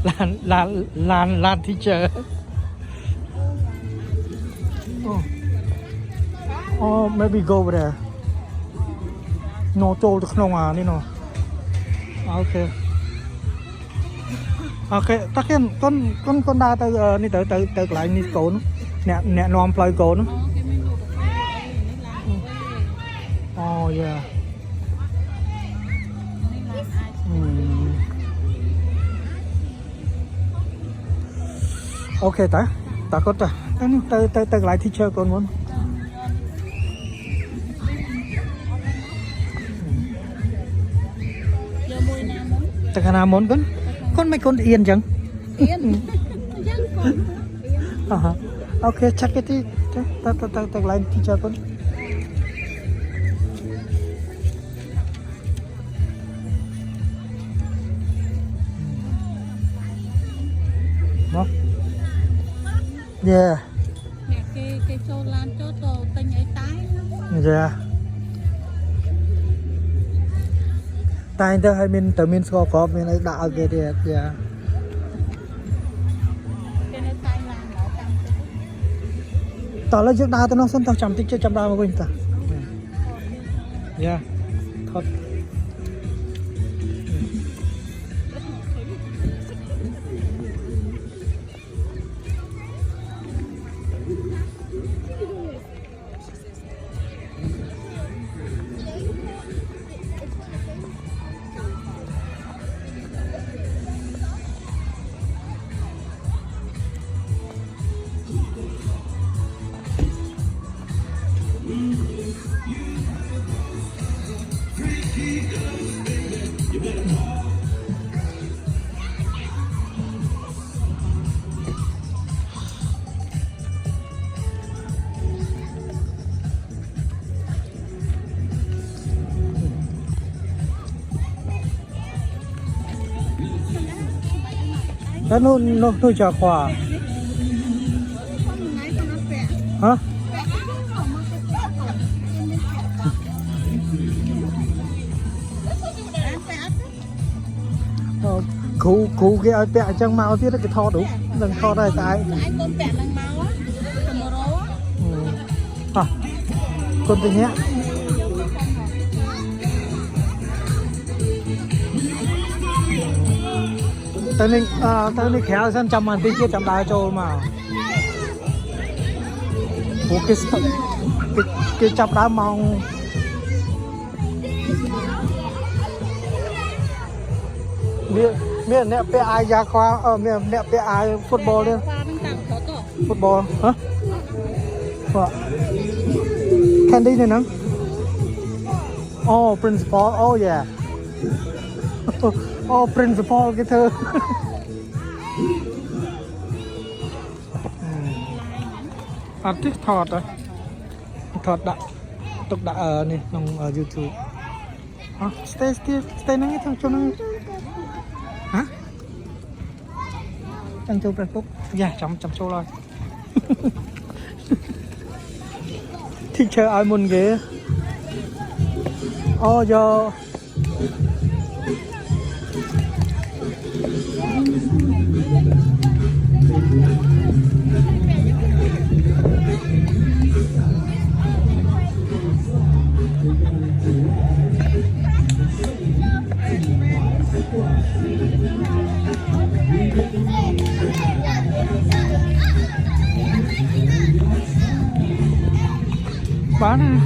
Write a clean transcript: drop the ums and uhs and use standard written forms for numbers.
Lan teacher. Oh, maybe go over there. No, told the no, you know. Okay. Okay, tất nhiên con đa tới đi tới lại đi cồn nè nom play cồn. Oh yeah. Ok ta có tới lại teacher con muốn. Tất cả muốn con mấy con yên chẳng? Yên. Ok, check it đi. Ta lại teacher con. Đó. Yeah. Cái châu lan cho tinh ấy tái. Yeah. Tai tới hay mình tự mình score có mình ấy đã cái đấy. Yeah. Cái này tai lan nó tăng. Tao lấy trước đa tao nó xong tao chăm tích chưa chăm đa mà quên ta. Yeah. Thật. Đó nó chả khỏa. Hả? Cú cái ai bẹ chẳng mau tiết cái thò đúng. Đừng thò đây cái. Ai con bẹ đang máu á. Cầm mồ rố á. Con tình nhé. Tao nên khéo xem chăm màn tí kia chăm đá cho mà. Ủa cái chăm đá mong. Miền nè pe ai ra khoa miền nè pe ai football đi. Football hả? Candy này nè. Oh principal, oh yeah. Oh principal cái thơ. Thích thọt rồi. Thọt đã. Tục đã ở này trong YouTube. Stay nang itong cho nang. Hả? Chẳng cho Facebook. Yeah, chấm show rồi. Teacher ai muốn ghế. Oh yo. Bán